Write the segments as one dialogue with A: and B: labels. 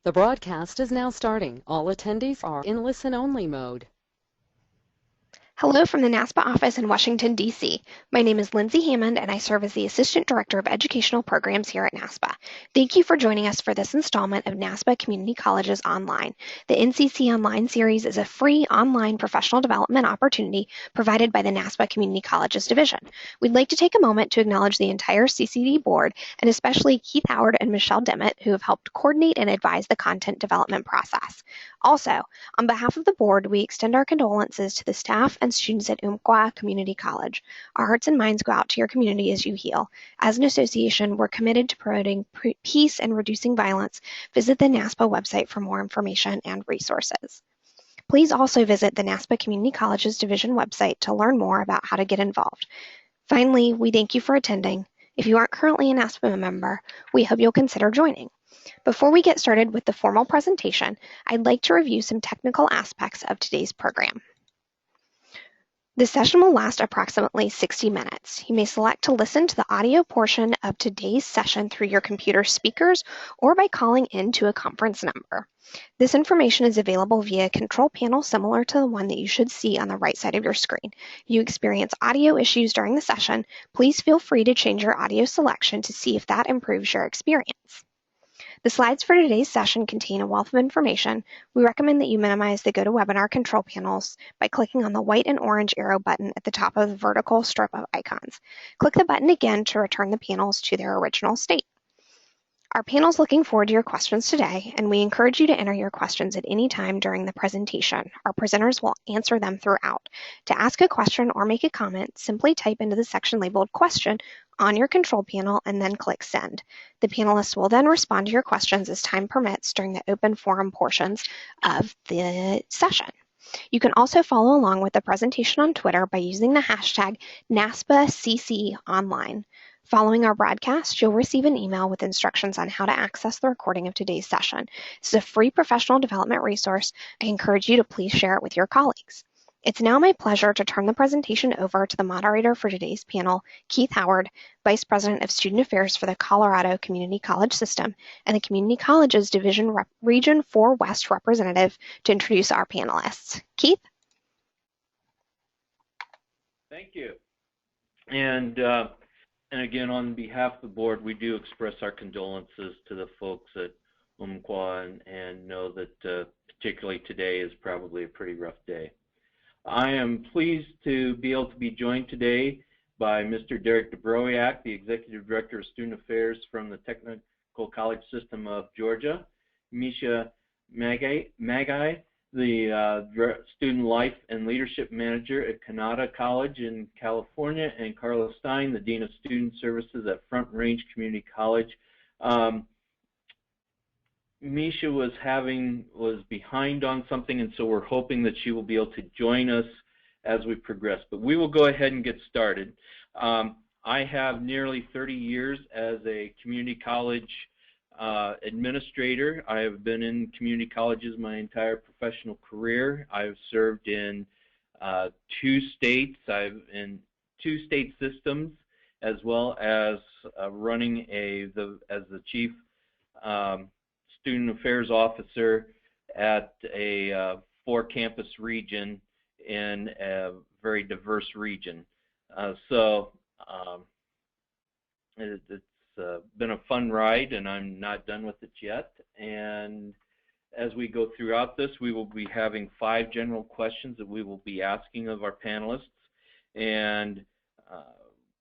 A: The broadcast is now starting. All attendees are in listen-only mode.
B: Hello from the NASPA office in Washington, D.C. My name is Lindsay Hammond, and I serve as the Assistant Director of Educational Programs here at NASPA. Thank you for joining us for this installment of NASPA Community Colleges Online. The NCC Online series is a free online professional development opportunity provided by the NASPA Community Colleges Division. We'd like to take a moment to acknowledge the entire CCD board, and especially Keith Howard and Michelle Dimmitt, who have helped coordinate and advise the content development process. Also, on behalf of the board, we extend our condolences to the staff and students at Umpqua Community College. Our hearts and minds go out to your community as you heal. As an association, we're committed to promoting peace and reducing violence. Visit the NASPA website for more information and resources. Please also visit the NASPA Community Colleges Division website to learn more about how to get involved. Finally, we thank you for attending. If you aren't currently a NASPA member, we hope you'll consider joining. Before we get started with the formal presentation, I'd like to review some technical aspects of today's program. The session will last approximately 60 minutes. You may select to listen to the audio portion of today's session through your computer speakers or by calling in to a conference number. This information is available via a control panel similar to the one that you should see on the right side of your screen. If you experience audio issues during the session, please feel free to change your audio selection to see if that improves your experience. The slides for today's session contain a wealth of information. We recommend that you minimize the GoToWebinar control panels by clicking on the white and orange arrow button at the top of the vertical strip of icons. Click the button again to return the panels to their original state. Our panel is looking forward to your questions today, and we encourage you to enter your questions at any time during the presentation. Our presenters will answer them throughout. To ask a question or make a comment, simply type into the section labeled Question on your control panel and then click Send. The panelists will then respond to your questions as time permits during the open forum portions of the session. You can also follow along with the presentation on Twitter by using the hashtag NASPACCOnline. Following our broadcast, you'll receive an email with instructions on how to access the recording of today's session. This is a free professional development resource. I encourage you to please share it with your colleagues. It's now my pleasure to turn the presentation over to the moderator for today's panel, Keith Howard, Vice President of Student Affairs for the Colorado Community College System and the Community Colleges Division Region 4 West representative, to introduce our panelists. Keith?
C: Thank you. And again, on behalf of the board, we do express our condolences to the folks at Umpqua and know that particularly today is probably a pretty rough day. I am pleased to be able to be joined today by Mr. Derek Dubrowiak, the Executive Director of Student Affairs from the Technical College System of Georgia, Misha Magai, the Student Life and Leadership Manager at Kanata College in California, and Carla Stein, the Dean of Student Services at Front Range Community College. Misha was behind on something, and so we're hoping that she will be able to join us as we progress. But we will go ahead and get started. I have nearly 30 years as a community college administrator. I have been in community colleges my entire professional career. I've served in 2 states. I'm in 2 state systems, as well as running as the chief student affairs officer at a 4-campus region in a very diverse region. It's been a fun ride, and I'm not done with it yet. And as we go throughout this, we will be having 5 general questions that we will be asking of our panelists, and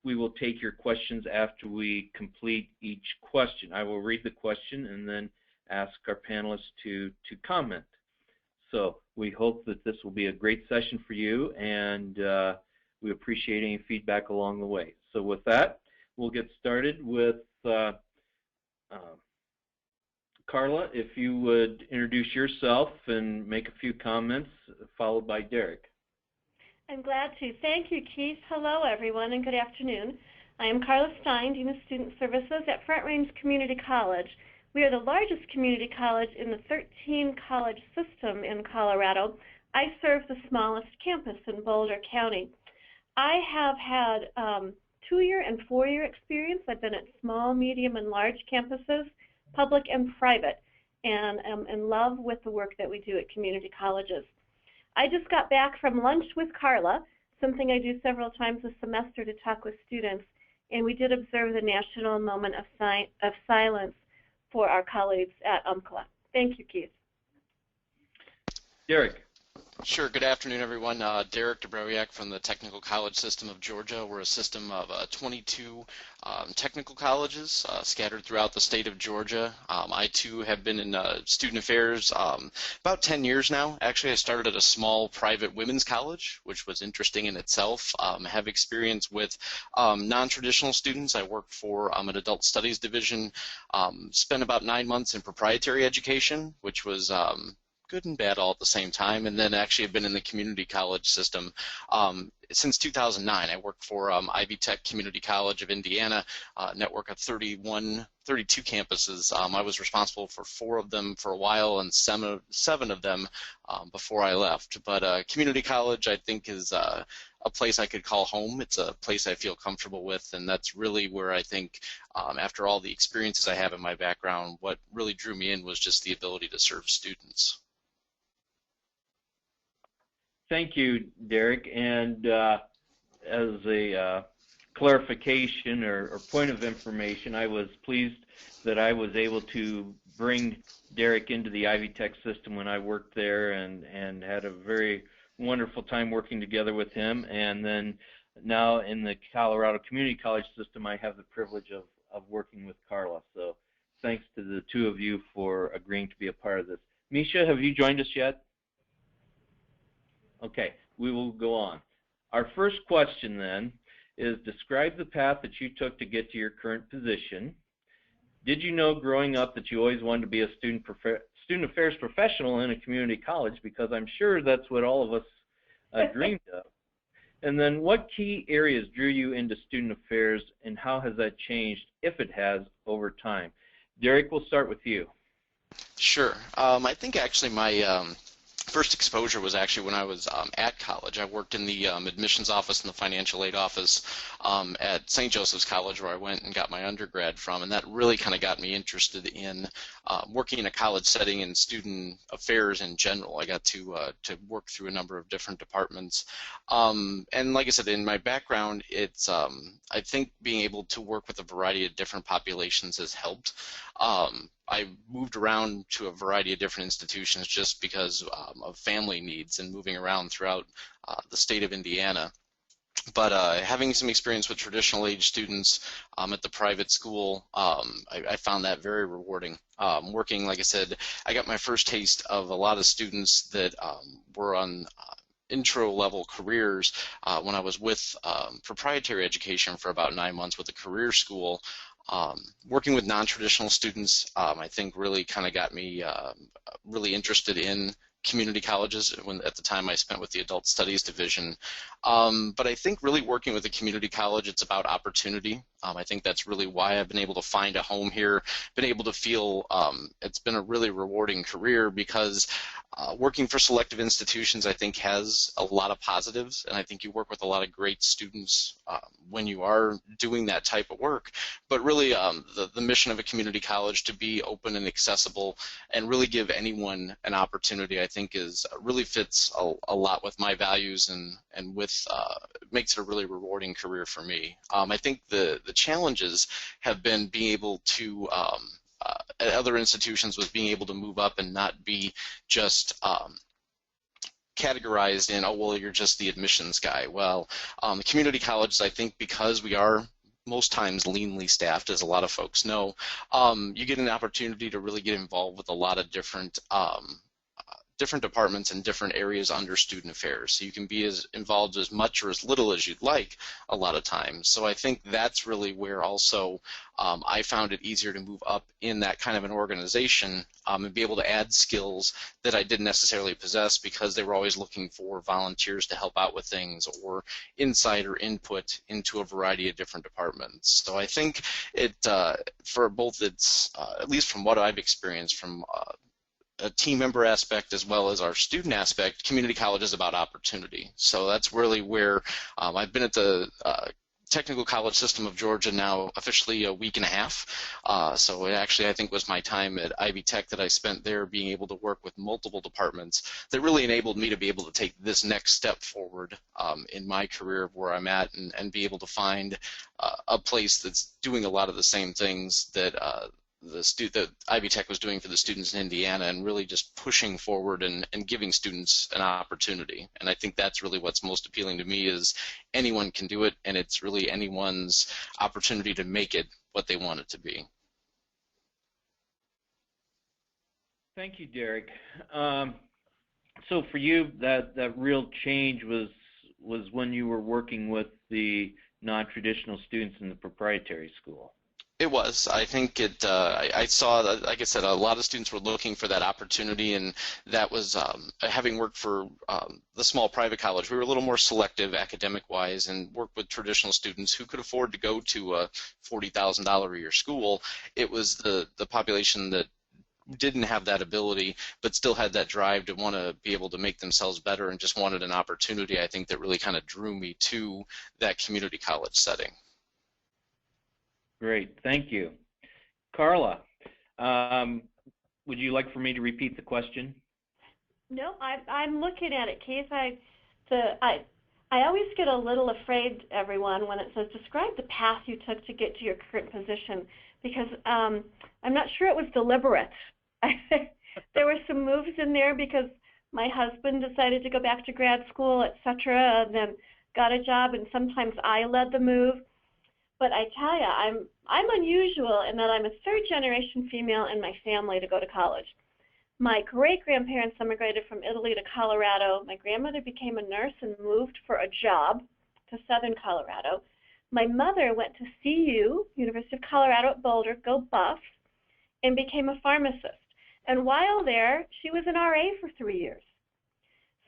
C: we will take your questions after we complete each question. I will read the question and then ask our panelists to comment. So we hope that this will be a great session for you, and we appreciate any feedback along the way. So with that, we'll get started with Carla, if you would introduce yourself and make a few comments, followed by Derek.
D: I'm glad to. Thank you, Keith. Hello, everyone, and good afternoon. I am Carla Stein, Dean of Student Services at Front Range Community College. We are the largest community college in the 13-college system in Colorado. I serve the smallest campus in Boulder County. I have had 2-year and 4-year experience. I've been at small, medium, and large campuses, public and private. and am in love with the work that we do at community colleges. I just got back from lunch with Carla, something I do several times a semester to talk with students, and we did observe the national moment of silence for our colleagues at UMCLA. Thank you, Keith.
C: Derek.
E: Sure. Good afternoon, everyone. Derek Dobrowiak from the Technical College System of Georgia. We're a system of 22 technical colleges scattered throughout the state of Georgia. I, too, have been in student affairs about 10 years now. Actually, I started at a small private women's college, which was interesting in itself. Have experience with non-traditional students. I work for an adult studies division, spent about 9 months in proprietary education, which was good and bad all at the same time, and then actually have been in the community college system since 2009. I worked for Ivy Tech Community College of Indiana, network of 32 campuses. I was responsible for 4 of them for a while and 7 of them before I left. But community college, I think, is a place I could call home. It's a place I feel comfortable with, and that's really where I think, after all the experiences I have in my background, what really drew me in was just the ability to serve students.
C: Thank you, Derek. And as a clarification or point of information, I was pleased that I was able to bring Derek into the Ivy Tech system when I worked there, and had a very wonderful time working together with him. And then now in the Colorado Community College system, I have the privilege of working with Carla. So thanks to the two of you for agreeing to be a part of this. Misha, have you joined us yet? Okay, we will go on. Our first question then is, describe the path that you took to get to your current position. Did you know growing up that you always wanted to be a student affairs professional in a community college? Because I'm sure that's what all of us dreamed of. And then what key areas drew you into student affairs, and how has that changed, if it has, over time? Derek, we'll start with you.
E: Sure. I think actually my first exposure was actually when I was at college. I worked in the admissions office and the financial aid office at St. Joseph's College, where I went and got my undergrad from, and that really kind of got me interested in working in a college setting and student affairs in general. I got to work through a number of different departments, and like I said, in my background, it's I think being able to work with a variety of different populations has helped. I moved around to a variety of different institutions just because of family needs and moving around throughout the state of Indiana. But having some experience with traditional age students at the private school, I found that very rewarding. Working, like I said, I got my first taste of a lot of students that were on intro-level careers when I was with proprietary education for about 9 months with a career school. Working with non-traditional students, I think really kind of got me really interested in community colleges at the time I spent with the adult studies division. But I think really working with a community college, it's about opportunity. I think that's really why I've been able to find a home here, been able to feel it's been a really rewarding career, because working for selective institutions, I think, has a lot of positives, and I think you work with a lot of great students when you are doing that type of work. But really, the mission of a community college to be open and accessible and really give anyone an opportunity, I think, really fits a lot with my values, and with makes it a really rewarding career for me. I think the challenges have been being able to at other institutions was being able to move up and not be just categorized in, oh, well, you're just the admissions guy. Well, community colleges, I think, because we are most times leanly staffed, as a lot of folks know, you get an opportunity to really get involved with a lot of different departments and different areas under student affairs. So you can be as involved as much or as little as you'd like a lot of times. So I think that's really where also I found it easier to move up in that kind of an organization and be able to add skills that I didn't necessarily possess, because they were always looking for volunteers to help out with things or insight or input into a variety of different departments. So I think it, for both, it's, at least from what I've experienced from a team member aspect as well as our student aspect, community college is about opportunity. So that's really where I've been at the technical college system of Georgia now officially a week and a half. So it actually, I think, was my time at Ivy Tech that I spent there being able to work with multiple departments that really enabled me to be able to take this next step forward in my career of where I'm at, and be able to find a place that's doing a lot of the same things that that Ivy Tech was doing for the students in Indiana, and really just pushing forward and giving students an opportunity. And I think that's really what's most appealing to me, is anyone can do it, and it's really anyone's opportunity to make it what they want it to be.
C: Thank you, Derek. So for you, that real change was when you were working with the non-traditional students in the proprietary school.
E: It was. I think I saw that, like I said, a lot of students were looking for that opportunity, and that was, having worked for the small private college, we were a little more selective academic-wise and worked with traditional students who could afford to go to a $40,000 a year school. It was the population that didn't have that ability, but still had that drive to want to be able to make themselves better and just wanted an opportunity, I think, that really kind of drew me to that community college setting.
C: Great, thank you. Carla, would you like for me to repeat the question?
D: No, I'm looking at it, Keith. I always get a little afraid, everyone, when it says describe the path you took to get to your current position, because I'm not sure it was deliberate. There were some moves in there because my husband decided to go back to grad school, etc., and then got a job, and sometimes I led the move. But I tell you, I'm unusual in that I'm a third-generation female in my family to go to college. My great-grandparents immigrated from Italy to Colorado. My grandmother became a nurse and moved for a job to southern Colorado. My mother went to CU, University of Colorado at Boulder, go Buffs, and became a pharmacist. And while there, she was an RA for 3 years.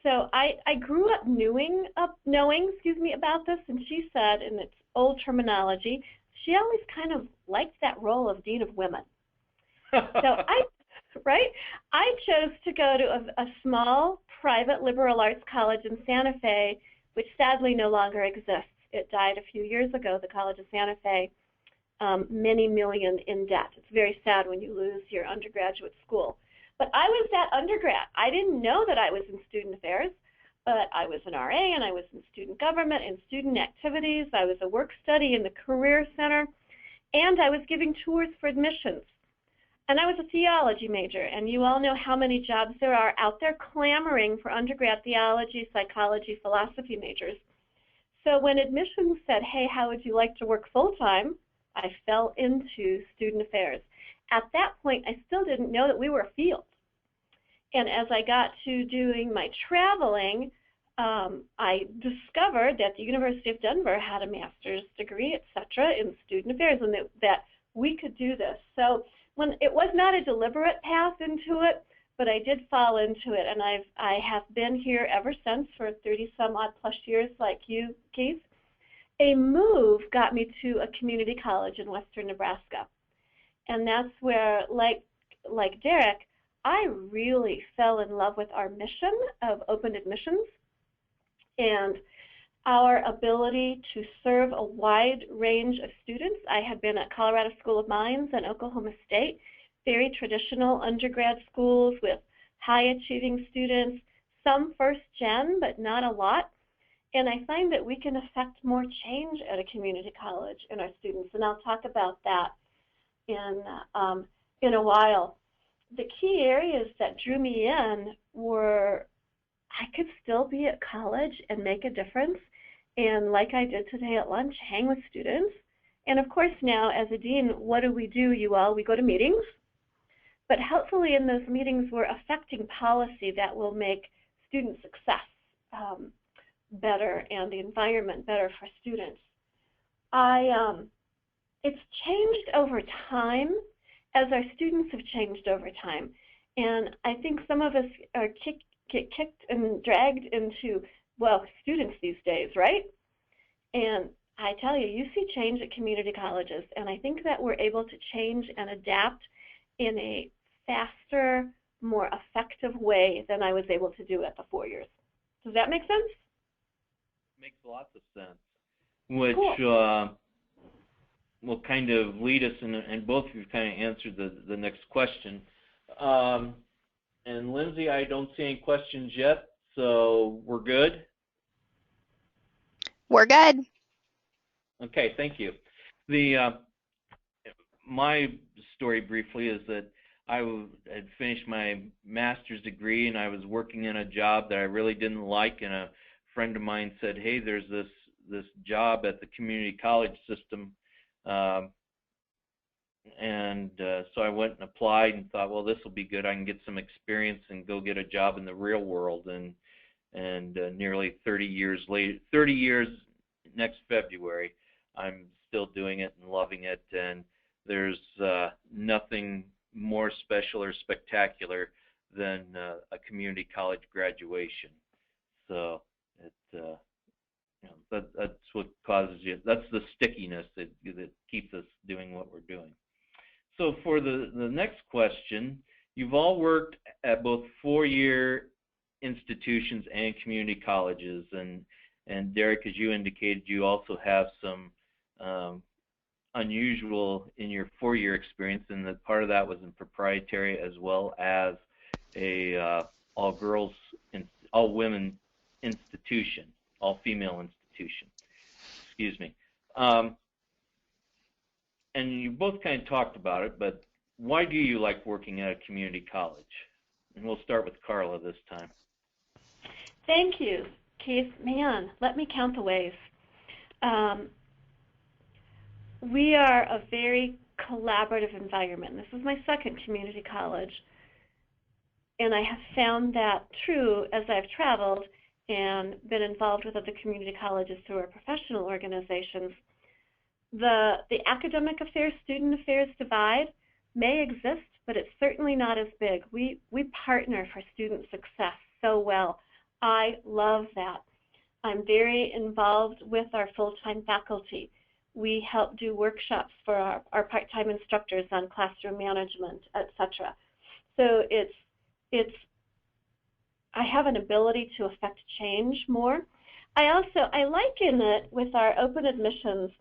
D: So I grew up knowing about this, and she said, in its old terminology, she always kind of liked that role of Dean of Women. So I chose to go to a small private liberal arts college in Santa Fe, which sadly no longer exists. It died a few years ago, the College of Santa Fe, many million in debt. It's very sad when you lose your undergraduate school. But I was that undergrad. I didn't know that I was in student affairs, but I was an RA, and I was in student government and student activities. I was a work study in the Career Center, and I was giving tours for admissions. And I was a theology major, and you all know how many jobs there are out there clamoring for undergrad theology, psychology, philosophy majors. So when admissions said, hey, how would you like to work full-time, I fell into student affairs. At that point, I still didn't know that we were a field. And as I got to doing my traveling, I discovered that the University of Denver had a master's degree, etc., in student affairs, and that we could do this. So when it was not a deliberate path into it, but I did fall into it, and I have been here ever since for 30-some-odd plus years, like you, Keith. A move got me to a community college in western Nebraska. And that's where, like Derek, I really fell in love with our mission of open admissions and our ability to serve a wide range of students. I had been at Colorado School of Mines and Oklahoma State, very traditional undergrad schools with high-achieving students, some first-gen, but not a lot. And I find that we can affect more change at a community college in our students, and I'll talk about that in a while. The key areas that drew me in were I could still be at college and make a difference, and like I did today at lunch, hang with students. And of course now, as a dean, what do? You all? We go to meetings, but hopefully in those meetings we're affecting policy that will make student success better and the environment better for students. It's changed over time as our students have changed over time. And I think some of us get kicked and dragged into, well, students these days, right? And I tell you, you see change at community colleges, and I think that we're able to change and adapt in a faster, more effective way than I was able to do at the 4 years. Does that make sense?
C: Makes lots of sense. which
D: Cool.
C: will kind of lead us, and both of you kind of answered the next question. And Lindsay, I don't see any questions yet, so we're good?
B: We're good.
C: Okay, thank you. My story briefly is that I had finished my master's degree and I was working in a job that I really didn't like, and a friend of mine said, hey, there's this job at the community college system, so I went and applied and thought, well, this will be good. I can get some experience and go get a job in the real world. And nearly 30 years later, 30 years next February, I'm still doing it and loving it. And there's nothing more special or spectacular than a community college graduation. So that's what causes you. That's the stickiness that keeps us doing what we're doing. So for the next question, you've all worked at both four-year institutions and community colleges, and Derek, as you indicated, you also have some unusual in your four-year experience, and that part of that was in proprietary as well as a all-girls, all-women institution, all-female institution. Excuse me. And you both kind of talked about it, but why do you like working at a community college? And we'll start with Carla this time.
D: Thank you, Keith. Man, let me count the ways. We are a very collaborative environment. This is my second community college, and I have found that true as I've traveled and been involved with other community colleges through our professional organizations. The academic affairs, student affairs divide may exist, but it's certainly not as big. We partner for student success so well. I love that. I'm very involved with our full-time faculty. We help do workshops for our part-time instructors on classroom management, etc. So I have an ability to affect change more. I liken it with our open admissions.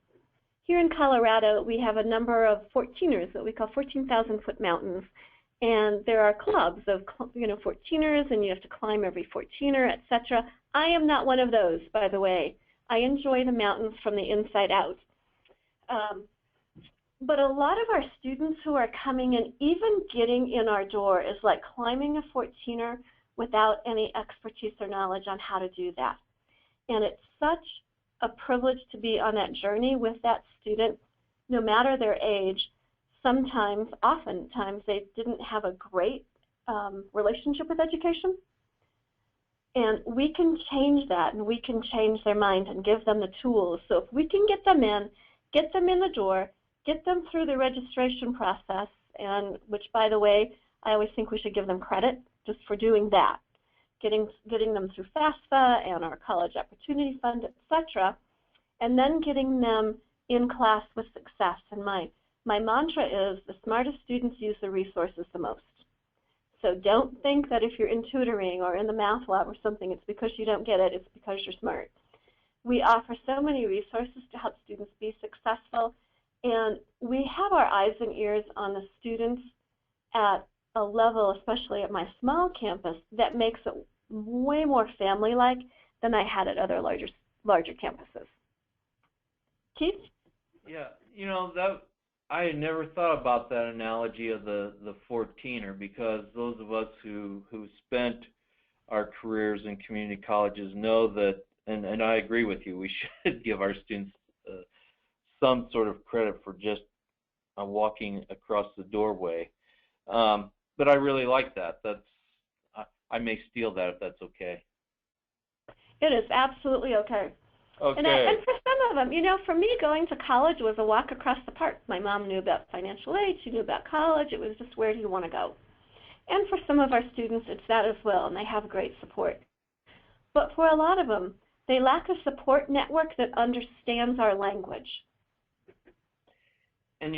D: Here in Colorado, we have a number of 14ers that we call 14,000-foot mountains, and there are clubs of 14ers, and you have to climb every 14er, etc. I am not one of those, by the way. I enjoy the mountains from the inside out. But a lot of our students who are coming in, even getting in our door, is like climbing a 14er without any expertise or knowledge on how to do that. And it's such a privilege to be on that journey with that student, no matter their age. Oftentimes, they didn't have a great relationship with education. And we can change that, and we can change their mind and give them the tools. So if we can get them in the door, get them through the registration process, and which, by the way, I always think we should give them credit just for doing that, getting them through FAFSA and our College Opportunity Fund, etc., and then getting them in class with success. And my mantra is the smartest students use the resources the most. So don't think that if you're in tutoring or in the math lab or something, it's because you don't get it, it's because you're smart. We offer so many resources to help students be successful, and we have our eyes and ears on the students at a level, especially at my small campus, that makes it way more family-like than I had at other larger campuses. Keith?
C: Yeah, that I had never thought about that analogy of the 14er, because those of us who spent our careers in community colleges know that, and I agree with you, we should give our students some sort of credit for just walking across the doorway. But I really like that. I may steal that if that's okay.
D: It is absolutely okay.
C: Okay.
D: And for some of them, for me, going to college was a walk across the park. My mom knew about financial aid. She knew about college. It was just, where do you want to go? And for some of our students, it's that as well, and they have great support. But for a lot of them, they lack a support network that understands our language.
C: And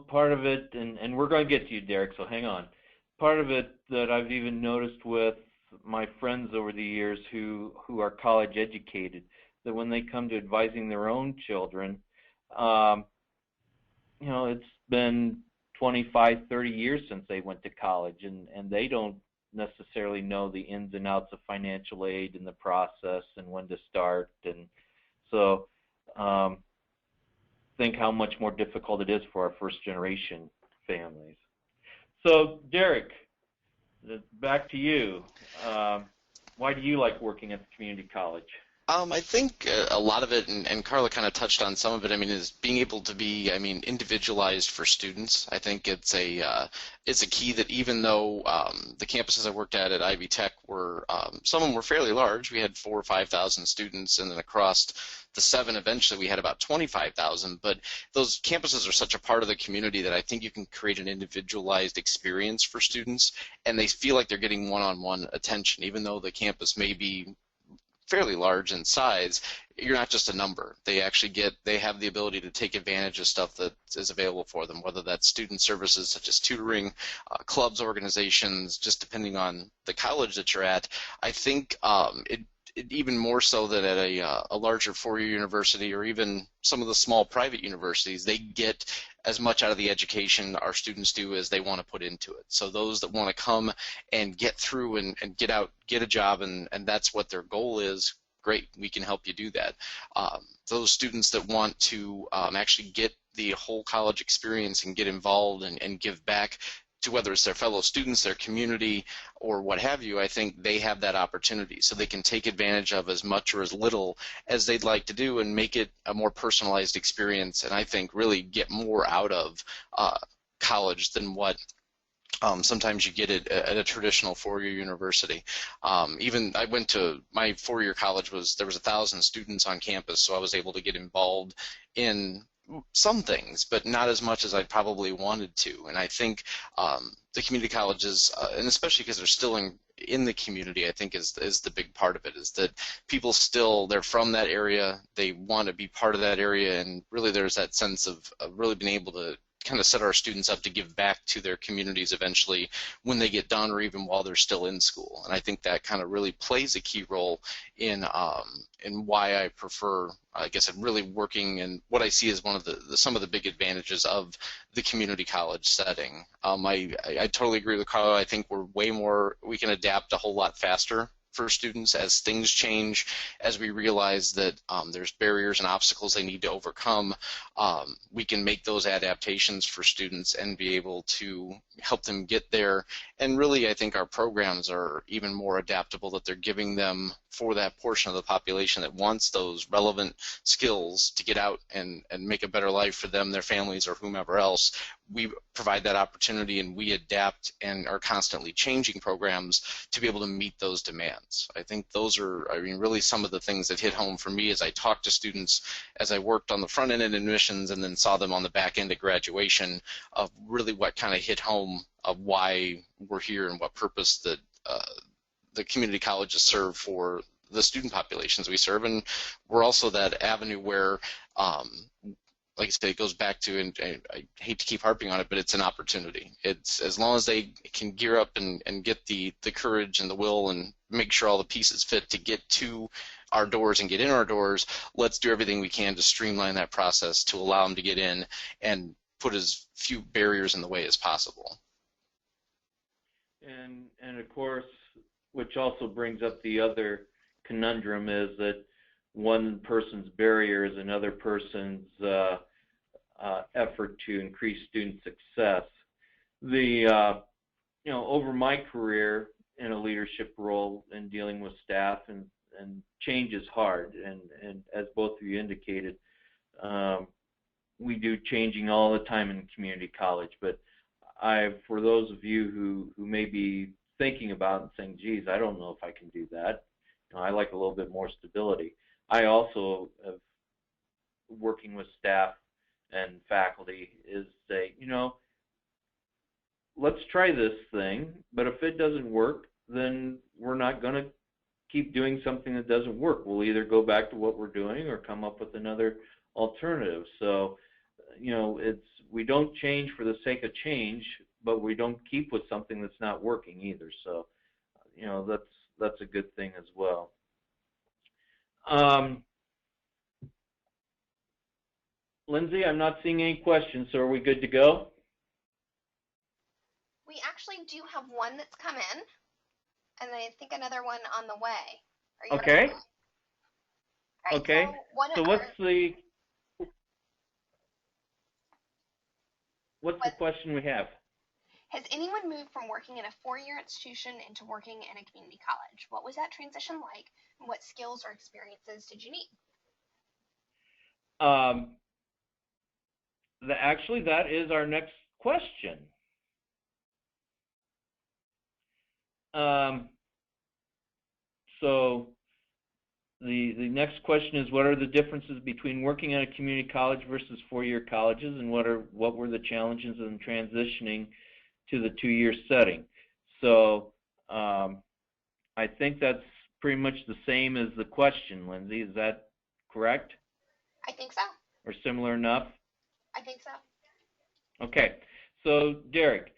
C: part of it, and we're going to get to you, Derek, so hang on. Part of it that I've even noticed with my friends over the years who are college educated, that when they come to advising their own children, it's been 25, 30 years since they went to college, and they don't necessarily know the ins and outs of financial aid and the process and when to start. And so think how much more difficult it is for our first generation families. So Derek, back to you. Why do you like working at the community college?
E: I think a lot of it, and Carla kind of touched on some of it, is being able to be, individualized for students. I think it's a key that even though the campuses I worked at Ivy Tech were, some of them were fairly large. We had 4,000 or 5,000 students, and then across the 7 eventually we had about 25,000. But those campuses are such a part of the community that I think you can create an individualized experience for students, and they feel like they're getting one-on-one attention, even though the campus may be fairly large in size. You're not just a number. They have the ability to take advantage of stuff that is available for them, whether that's student services such as tutoring, clubs, organizations, just depending on the college that you're at. I think it even more so than at a larger four-year university or even some of the small private universities, they get as much out of the education our students do as they want to put into it. So those that want to come and get through and get out, get a job, and that's what their goal is, great, we can help you do that. Those students that want to actually get the whole college experience and get involved and give back to whether it's their fellow students, their community, or what have you, I think they have that opportunity. So they can take advantage of as much or as little as they'd like to do and make it a more personalized experience, and I think really get more out of college than what sometimes you get at a traditional four-year university. Even I went to my four-year college, there was 1,000 students on campus, so I was able to get involved in some things, but not as much as I probably wanted to. And I think the community colleges, and especially because they're still in the community, I think is the big part of it, is that people they're from that area, they want to be part of that area, and really there's that sense of really being able to kind of set our students up to give back to their communities eventually when they get done or even while they're still in school. And I think that kind of really plays a key role in why I prefer, I guess, I'm really working, and what I see as one of some of the big advantages of the community college setting. I totally agree with Carla. I think we can adapt a whole lot faster for students as things change, as we realize that there's barriers and obstacles they need to overcome. We can make those adaptations for students and be able to help them get there. And really, I think our programs are even more adaptable, that they're giving them for that portion of the population that wants those relevant skills to get out and make a better life for them, their families, or whomever else. We provide that opportunity, and we adapt and are constantly changing programs to be able to meet those demands. I think those are, really some of the things that hit home for me as I talked to students, as I worked on the front end in admissions and then saw them on the back end at graduation, of really what kind of hit home of why we're here and what purpose that the community colleges serve for the student populations we serve. And we're also that avenue where like I say, it goes back to, and I hate to keep harping on it, but it's an opportunity. It's as long as they can gear up and get the courage and the will and make sure all the pieces fit to get to our doors and get in our doors, let's do everything we can to streamline that process to allow them to get in and put as few barriers in the way as possible.
C: And of course, which also brings up the other conundrum, is that one person's barrier is another person's effort to increase student success. Over my career in a leadership role and dealing with staff, and change is hard, and as both of you indicated, we do changing all the time in community college. But for those of you who may be thinking about and saying, geez, I don't know if I can do that, I like a little bit more stability. I also have, working with staff and faculty, is say, let's try this thing, but if it doesn't work, then we're not going to keep doing something that doesn't work. We'll either go back to what we're doing or come up with another alternative. So, we don't change for the sake of change, but we don't keep with something that's not working either. So, that's a good thing as well. Lindsay, I'm not seeing any questions, so are we good to go?
B: We actually do have one that's come in, and I think another one on the way. Are you
C: Okay.
B: ready? All right,
C: Okay. So what's the question we have?
B: Has anyone moved from working in a four-year institution into working in a community college? What was that transition like, and what skills or experiences did you need?
C: Actually, that is our next question. So the next question is, what are the differences between working at a community college versus four-year colleges, and what were the challenges in transitioning to the two-year setting? So I think that's pretty much the same as the question, Lindsay. Is that correct?
B: I think so.
C: Or similar enough?
B: I think so.
C: Okay. So Derek,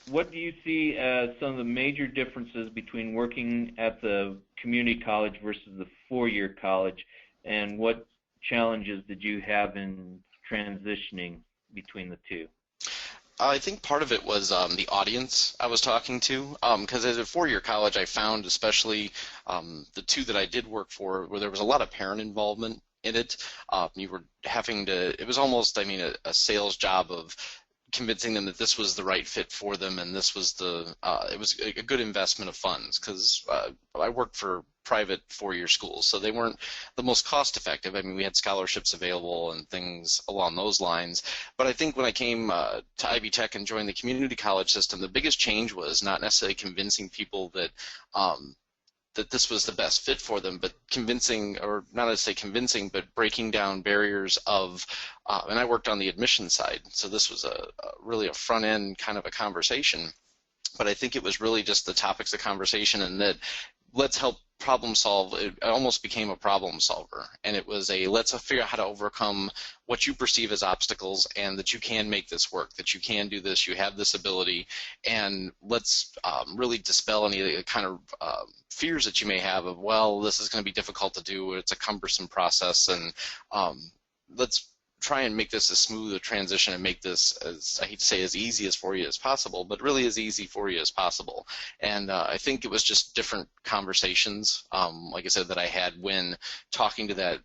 C: what do you see as some of the major differences between working at the community college versus the four-year college, and what challenges did you have in transitioning between the two?
E: I think part of it was the audience I was talking to, because as a four-year college, I found, especially the two that I did work for, where there was a lot of parent involvement in it. You were having to, it was almost, I mean, a sales job of convincing them that this was the right fit for them, and this was it was a good investment of funds, because I worked for private four-year schools, so they weren't the most cost-effective. I mean, we had scholarships available and things along those lines. But I think when I came to Ivy Tech and joined the community college system, the biggest change was not necessarily convincing people that that this was the best fit for them, but convincing, or not necessarily convincing, but breaking down barriers of, and I worked on the admission side, so this was really a front-end kind of a conversation. But I think it was really just the topics of conversation, and that let's help problem solve. It almost became a problem solver, and it was let's figure out how to overcome what you perceive as obstacles, and that you can make this work, that you can do this, you have this ability, and let's really dispel any kind of fears that you may have of, well, this is going to be difficult to do, it's a cumbersome process, and let's try and make this as smooth a transition and make this, as I hate to say, as easy as for you as possible, but really as easy for you as possible. And I think it was just different conversations, like I said, that I had when talking to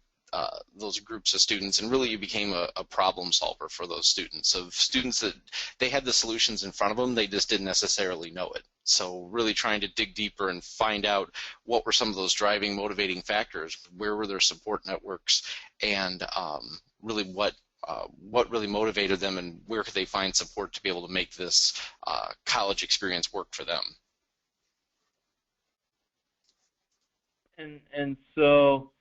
E: those groups of students, and really you became a problem solver for those students, of students that they had the solutions in front of them, they just didn't necessarily know it. So really trying to dig deeper and find out what were some of those driving, motivating factors, where were their support networks, and really what really motivated them, and where could they find support to be able to make this college experience work for them.
C: And so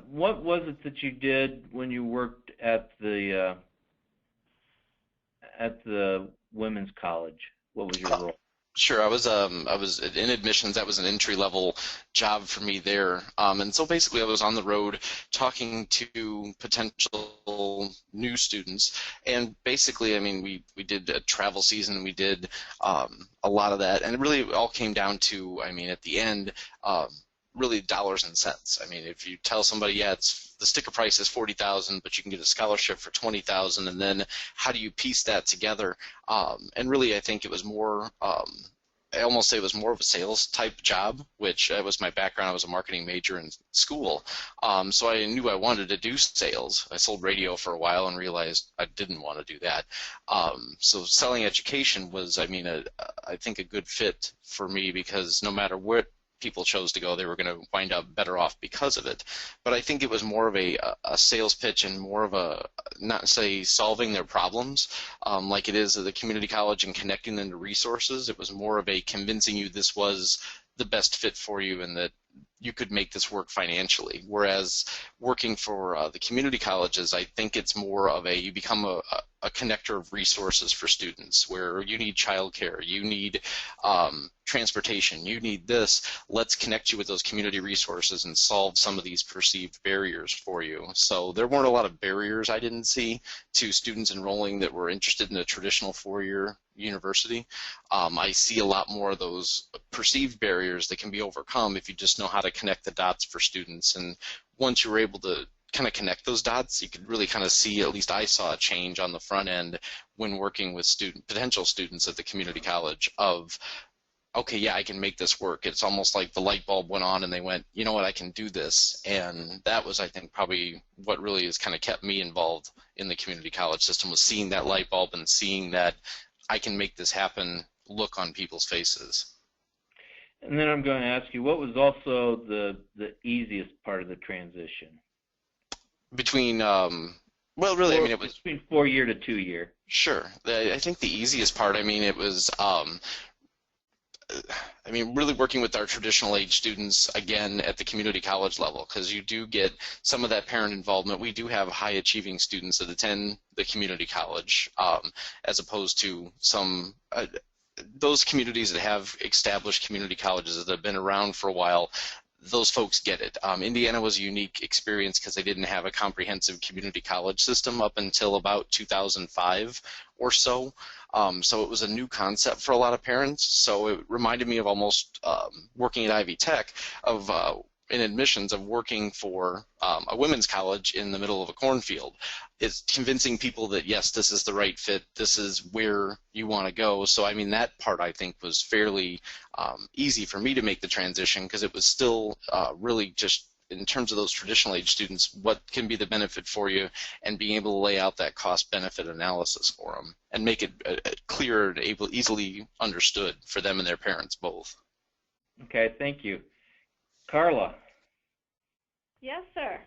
C: what was it that you did when you worked at the women's college? What was your role?
E: Sure, I was in admissions. That was an entry-level job for me there, and so basically I was on the road talking to potential new students, and basically, I mean, we did a travel season, we did a lot of that, and it really all came down to, I mean, at the end, really dollars and cents. I mean, if you tell somebody, yeah, the sticker price is $40,000, but you can get a scholarship for $20,000, and then how do you piece that together? And really, I think it was more, I almost say it was more of a sales type job, which was my background. I was a marketing major in school, so I knew I wanted to do sales. I sold radio for a while and realized I didn't want to do that. So selling education was, I mean, I think a good fit for me, because no matter what people chose to go, they were going to wind up better off because of it. But I think it was more of a sales pitch, and more of a, not say solving their problems like it is at the community college and connecting them to resources. It was more of a convincing you this was the best fit for you, and that you could make this work financially. Whereas working for the community colleges, I think it's more of you become a connector of resources for students, where you need childcare, you need transportation, you need this. Let's connect you with those community resources and solve some of these perceived barriers for you. So there weren't a lot of barriers I didn't see to students enrolling that were interested in a traditional four-year university. I see a lot more of those perceived barriers that can be overcome if you just know how to connect the dots for students. And once you're able to kind of connect those dots. You could really kind of see, at least I saw a change on the front end when working with potential students at the community college of, okay, yeah, I can make this work. It's almost like the light bulb went on and they went, you know what, I can do this. And that was, I think, probably what really has kind of kept me involved in the community college system, was seeing that light bulb and seeing that I can make this happen look on people's faces.
C: And then I'm going to ask you, what was also the easiest part of the transition?
E: Between, well, really, I mean, it was
C: between 4-year to 2-year.
E: Sure. I think the easiest part, I mean, it was, really working with our traditional age students, again, at the community college level, because you do get some of that parent involvement. We do have high achieving students that attend the community college, as opposed to some those communities that have established community colleges that have been around for a while. Those folks get it. Indiana was a unique experience because they didn't have a comprehensive community college system up until about 2005 or so. So it was a new concept for a lot of parents. So it reminded me of almost working at Ivy Tech, of in admissions, of working for a women's college in the middle of a cornfield. It's convincing people that, yes, this is the right fit, this is where you want to go. So, I mean, that part, I think, was fairly easy for me to make the transition, because it was still really just, in terms of those traditional age students, what can be the benefit for you, and being able to lay out that cost-benefit analysis for them and make it clear and easily understood for them and their parents both.
C: Okay, thank you. Carla.
D: Yes, sir.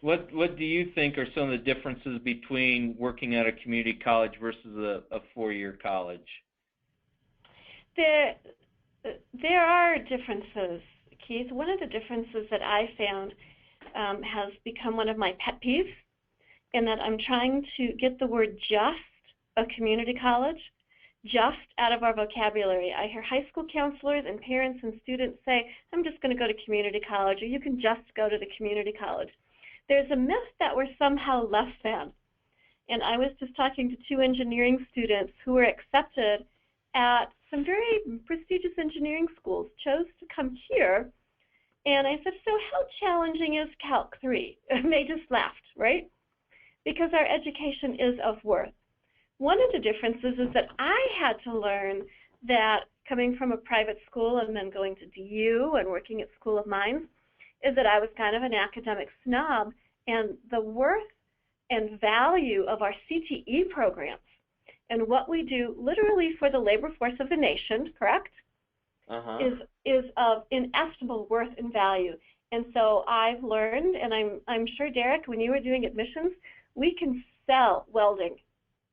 C: What do you think are some of the differences between working at a community college versus a 4-year college?
D: There are differences, Keith. One of the differences that I found has become one of my pet peeves, in that I'm trying to get the word just a community college just out of our vocabulary. I hear high school counselors and parents and students say, I'm just going to go to community college, or you can just go to the community college. There's a myth that we're somehow less than. And I was just talking to 2 engineering students who were accepted at some very prestigious engineering schools, chose to come here, and I said, so how challenging is Calc 3? And they just laughed, right? Because our education is of worth. One of the differences is that I had to learn that, coming from a private school and then going to DU and working at School of Mines, is that I was kind of an academic snob, and the worth and value of our CTE programs and what we do literally for the labor force of the nation, correct? Is of inestimable worth and value. And so I've learned, and I'm sure, Derek, when you were doing admissions, we can sell welding,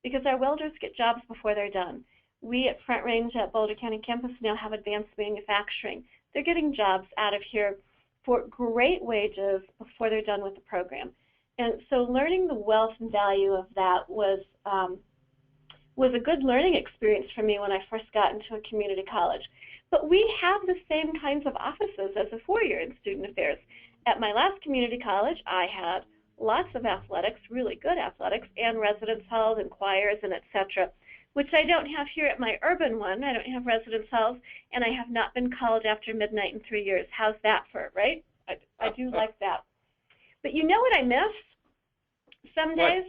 D: because our welders get jobs before they're done. We at Front Range at Boulder County campus now have advanced manufacturing. They're getting jobs out of here for great wages before they're done with the program. And so learning the wealth and value of that was a good learning experience for me when I first got into a community college. But we have the same kinds of offices as a 4-year in student affairs. At my last community college, I had lots of athletics, really good athletics, and residence halls and choirs and et cetera, which I don't have here at my urban one. I don't have residence halls, and I have not been called after midnight in 3 years. How's that for, right? I do like that. But you know what I miss? Some days,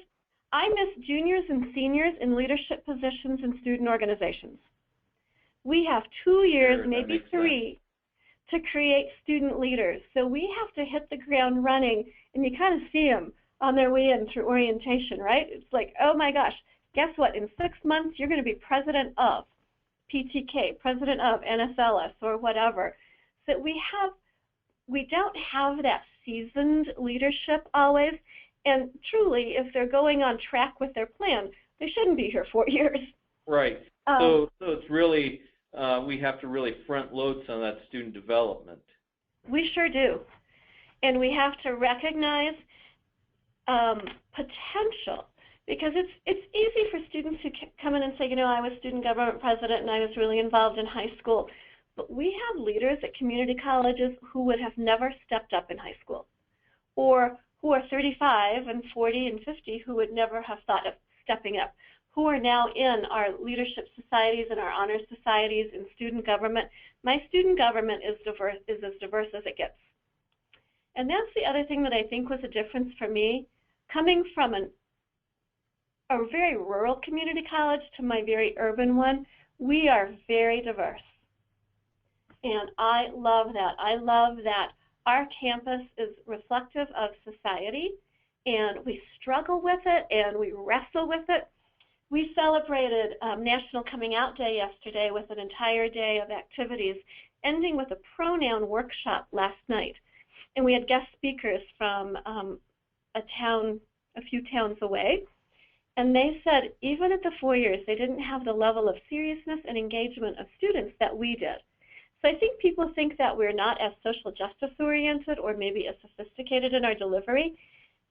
D: I miss juniors and seniors in leadership positions in student organizations. We have 2 years,
C: Sure,
D: maybe 3, to create student leaders. So we have to hit the ground running, and you kind of see them on their way in through orientation, right? It's like, oh my gosh, guess what? In 6 months, you're going to be president of PTK, president of NSLS, or whatever. So we don't have that seasoned leadership always. And truly, if they're going on track with their plan, they shouldn't be here 4 years.
C: Right. So it's really, we have to really front load some of that student development.
D: We sure do. And we have to recognize potential, because it's easy for students who come in and say, you know, I was student government president and I was really involved in high school. But we have leaders at community colleges who would have never stepped up in high school, or who are 35 and 40 and 50 who would never have thought of stepping up, who are now in our leadership societies and our honor societies and student government. My student government is as diverse as it gets. And that's the other thing that I think was a difference for me, coming from a very rural community college to my very urban one. We are very diverse. And I love that. I love that our campus is reflective of society, and we struggle with it and we wrestle with it. We celebrated National Coming Out Day yesterday with an entire day of activities, ending with a pronoun workshop last night. And we had guest speakers from a few towns away. And they said even at the 4 years, they didn't have the level of seriousness and engagement of students that we did. So I think people think that we're not as social justice oriented or maybe as sophisticated in our delivery.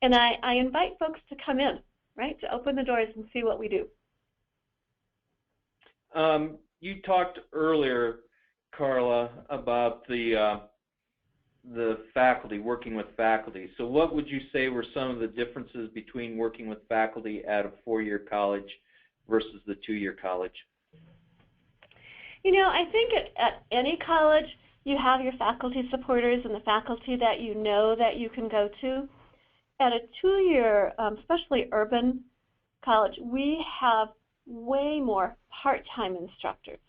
D: And I invite folks to come in, right, to open the doors and see what we do.
C: You talked earlier, Carla, about the faculty, working with faculty. So what would you say were some of the differences between working with faculty at a 4-year college versus the 2-year college?
D: You know, I think at any college, you have your faculty supporters and the faculty that you know that you can go to. At a 2-year, especially urban college, we have way more part-time instructors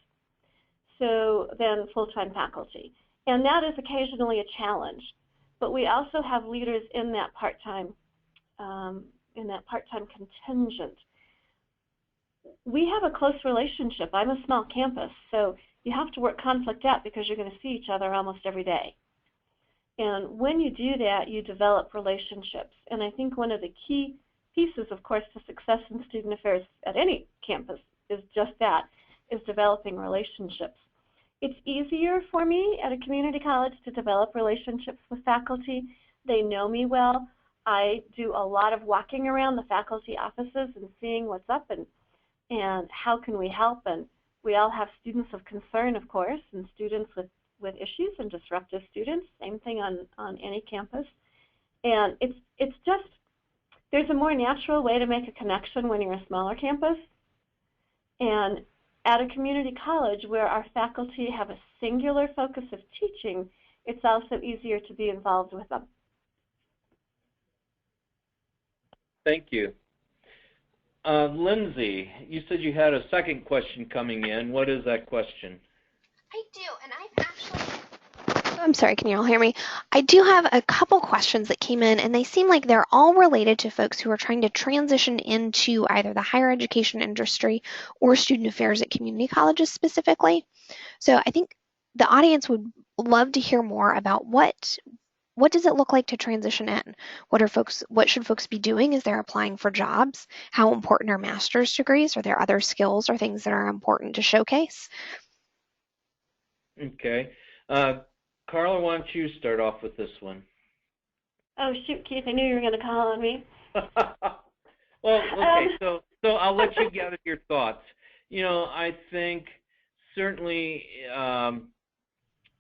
D: than full-time faculty. And that is occasionally a challenge. But we also have leaders in that part-time contingent. We have a close relationship. I'm a small campus, so you have to work conflict out because you're going to see each other almost every day. And when you do that, you develop relationships. And I think one of the key pieces, of course, to success in student affairs at any campus is just that, is developing relationships. It's easier for me at a community college to develop relationships with faculty. They know me well. I do a lot of walking around the faculty offices and seeing what's up and how can we help. And we all have students of concern, of course, and students with issues and disruptive students, same thing on any campus. And it's just, there's a more natural way to make a connection when you're a smaller campus. And at a community college where our faculty have a singular focus of teaching, it's also easier to be involved with them.
C: Thank you. Lindsay, you said you had a second question coming in. What is that question?
B: I do, and I've actually... I'm sorry, can you all hear me? I do have a couple questions that came in, and they seem like they're all related to folks who are trying to transition into either the higher education industry or student affairs at community colleges specifically. So I think the audience would love to hear more about what does it look like to transition in? What should folks be doing as they're applying for jobs? How important are master's degrees? Are there other skills or things that are important to showcase?
C: Okay. Carla, why don't you start off with this one?
D: Oh, shoot, Keith, I knew you were going to call on me.
C: Well, okay, so I'll let you gather your thoughts. You know, I think certainly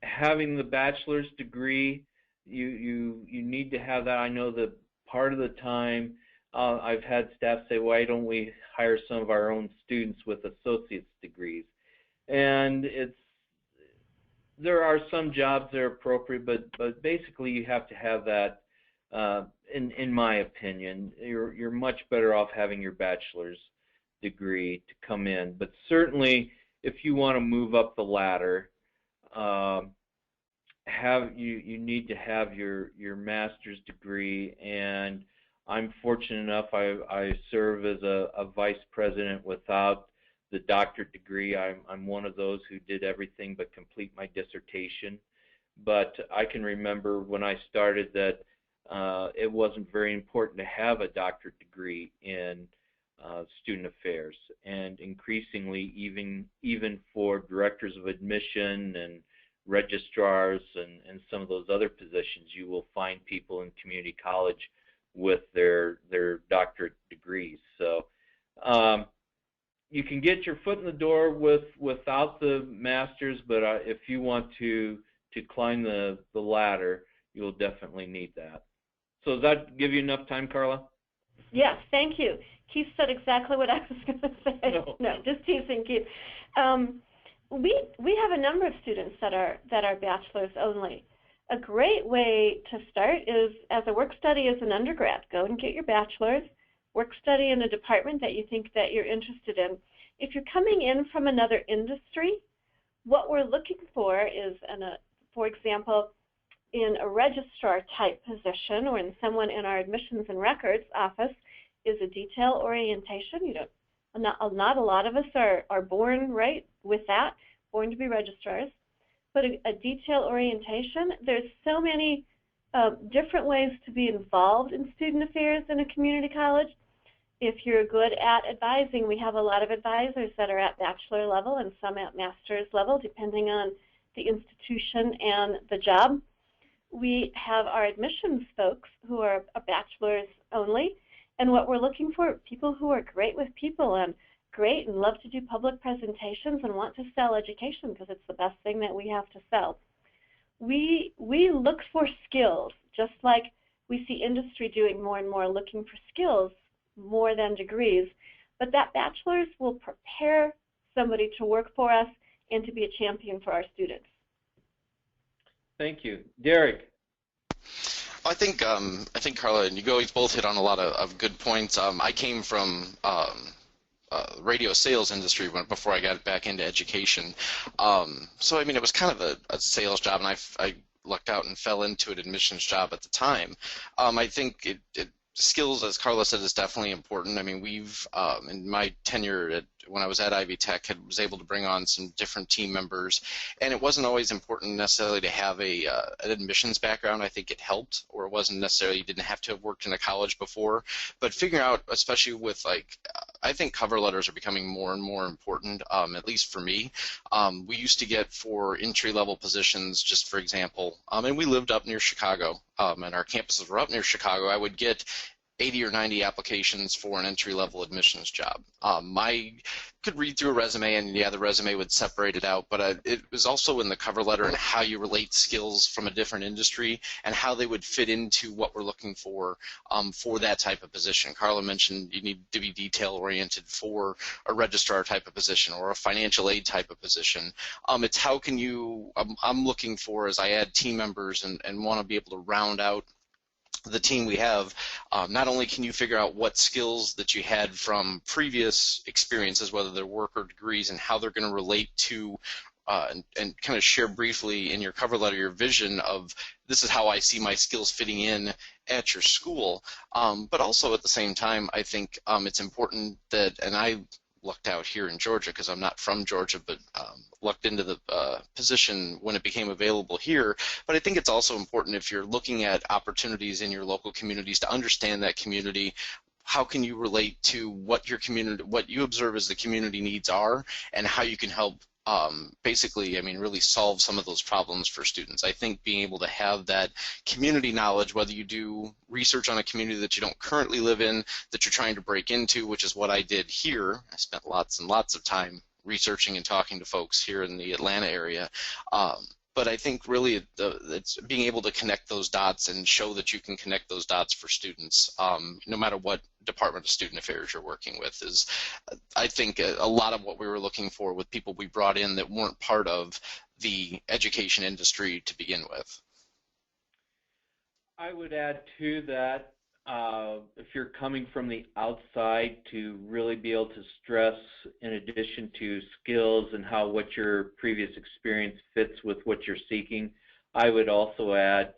C: having the bachelor's degree, you need to have that. I know that part of the time I've had staff say, why don't we hire some of our own students with associate's degrees? And there are some jobs that are appropriate, but basically you have to have that. In my opinion, you're much better off having your bachelor's degree to come in. But certainly, if you want to move up the ladder, you need to have your master's degree. And I'm fortunate enough I serve as a vice president without the doctorate degree. I'm one of those who did everything but complete my dissertation. But I can remember when I started that it wasn't very important to have a doctorate degree in student affairs, and increasingly even for directors of admission and registrars and some of those other positions, you will find people in community college with their doctorate degrees. So you can get your foot in the door without the master's, but if you want to climb the ladder, you'll definitely need that. So does that give you enough time, Carla?
D: Yes, thank you. Keith said exactly what I was going to say. No, just teasing, Keith. We have a number of students that are bachelor's only. A great way to start is as a work study as an undergrad. Go and get your bachelor's, work study in a department that you think that you're interested in. If you're coming in from another industry, what we're looking for is, for example, in a registrar type position or in someone in our admissions and records office, is a detail orientation. Not a lot of us are born right with that, born to be registrars. But a detail orientation, there's so many different ways to be involved in student affairs in a community college. If you're good at advising, we have a lot of advisors that are at bachelor level and some at master's level, depending on the institution and the job. We have our admissions folks who are a bachelor's only, and what we're looking for, people who are great with people and great and love to do public presentations and want to sell education because it's the best thing that we have to sell. We look for skills, just like we see industry doing more and more, looking for skills more than degrees. But that bachelor's will prepare somebody to work for us and to be a champion for our students.
C: Thank you. Derek.
E: I think Carla and you guys both hit on a lot of good points. I came from radio sales industry before I got back into education. So I mean, it was kind of a sales job, and I lucked out and fell into an admissions job at the time. I think skills, as Carla said, is definitely important. I mean, we've in my tenure when I was at Ivy Tech, was able to bring on some different team members, and it wasn't always important necessarily to have an admissions background. I think it helped, or it wasn't necessarily, you didn't have to have worked in a college before, but figuring out, especially with I think cover letters are becoming more and more important, at least for me. We used to get for entry-level positions, just for example, and we lived up near Chicago, and our campuses were up near Chicago. I would get 80 or 90 applications for an entry-level admissions job. I could read through a resume, and yeah, the resume would separate it out, but it was also in the cover letter and how you relate skills from a different industry and how they would fit into what we're looking for that type of position. Carla mentioned you need to be detail-oriented for a registrar type of position or a financial aid type of position. It's how can you, I'm looking for, as I add team members and want to be able to round out the team we have, not only can you figure out what skills that you had from previous experiences, whether they're work or degrees, and how they're going to relate to and kind of share briefly in your cover letter your vision of this is how I see my skills fitting in at your school, but also at the same time, I think it's important that, and I lucked out here in Georgia because I'm not from Georgia, but lucked into the position when it became available here. But I think it's also important if you're looking at opportunities in your local communities to understand that community. How can you relate to what your community, what you observe as the community needs are, and how you can help basically, I mean, really solve some of those problems for students. I think being able to have that community knowledge, whether you do research on a community that you don't currently live in, that you're trying to break into, which is what I did here. I spent lots and lots of time researching and talking to folks here in the Atlanta area. But I think really it's being able to connect those dots and show that you can connect those dots for students, no matter what Department of Student Affairs you're working with, is I think a lot of what we were looking for with people we brought in that weren't part of the education industry to begin with.
C: I would add to that, if you're coming from the outside, to really be able to stress, in addition to skills and how what your previous experience fits with what you're seeking, I would also add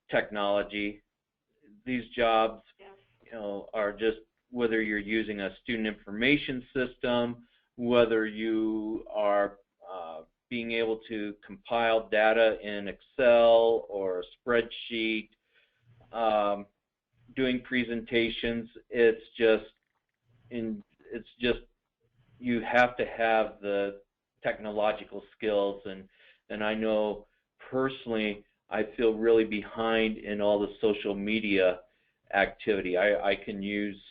C: technology. These jobs, you know, are just, whether you're using a student information system, whether you are being able to compile data in Excel or a spreadsheet, doing presentations, it's just you have to have the technological skills, and I know personally I feel really behind in all the social media activity. I can use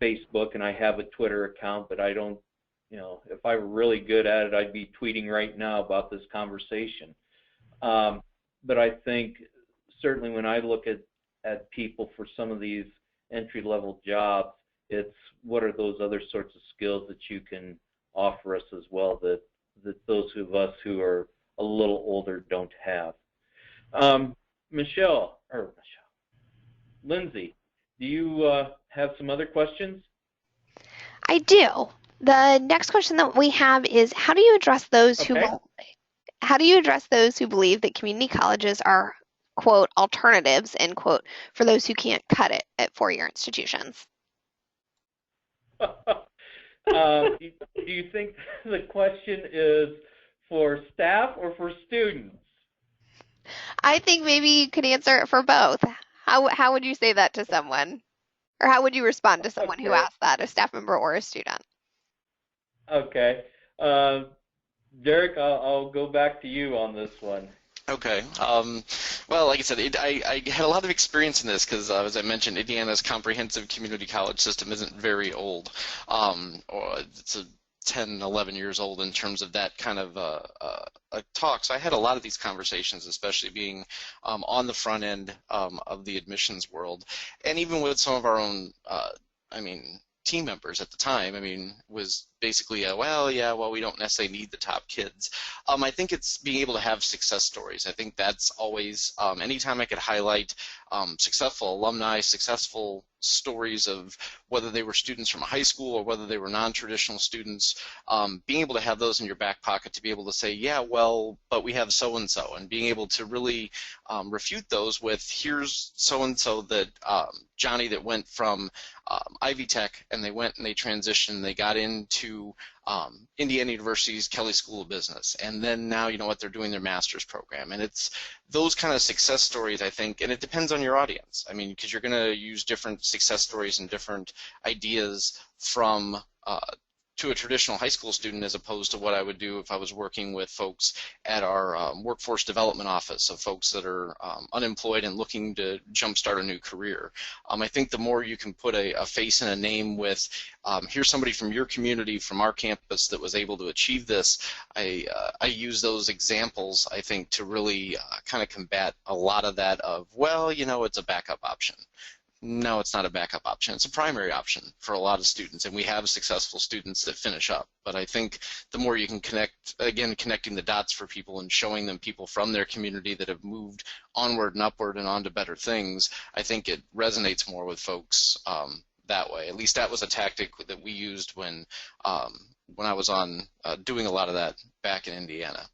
C: Facebook and I have a Twitter account, but I don't, you know, if I were really good at it, I'd be tweeting right now about this conversation. But I think certainly when I look at people for some of these entry-level jobs, it's what are those other sorts of skills that you can offer us as well that those of us who are a little older don't have. Lindsay, do you have some other questions?
B: I do. The next question that we have is, how do you address those who believe that community colleges are, quote, alternatives, end quote, for those who can't cut it at four-year institutions?
C: Do you think the question is for staff or for students?
B: I think maybe you could answer it for both. How would you say that to someone? Or how would you respond to someone who asked that, a staff member or a student?
C: Okay. Derek, I'll go back to you on this one.
E: Okay. Well, like I said, I had a lot of experience in this because, as I mentioned, Indiana's comprehensive community college system isn't very old. Or it's a 10, 11 years old in terms of that kind of a talk. So I had a lot of these conversations, especially being on the front end of the admissions world, and even with some of our own, team members at the time. Was basically well, we don't necessarily need the top kids. I think it's being able to have success stories. I think that's always, anytime I could highlight successful alumni, successful stories of whether they were students from a high school or whether they were non-traditional students, being able to have those in your back pocket to be able to say, yeah, well, but we have so-and-so, and being able to really refute those with, here's so-and-so that Johnny that went from Ivy Tech, and they went and they transitioned, and they got into Indiana University's Kelley School of Business, and then now, you know what, they're doing their master's program. And it's those kind of success stories, I think, and it depends on your audience. Because you're going to use different success stories and different ideas from to a traditional high school student as opposed to what I would do if I was working with folks at our workforce development office, of folks that are unemployed and looking to jumpstart a new career. I think the more you can put a face and a name with, here's somebody from your community, from our campus that was able to achieve this, I use those examples, I think, to really kind of combat a lot of that of, well, it's a backup option. No, it's not a backup option. It's a primary option for a lot of students, and we have successful students that finish up. But I think the more you can connect, again, connecting the dots for people and showing them people from their community that have moved onward and upward and on to better things, I think it resonates more with folks that way. At least that was a tactic that we used when I was on doing a lot of that back in Indiana.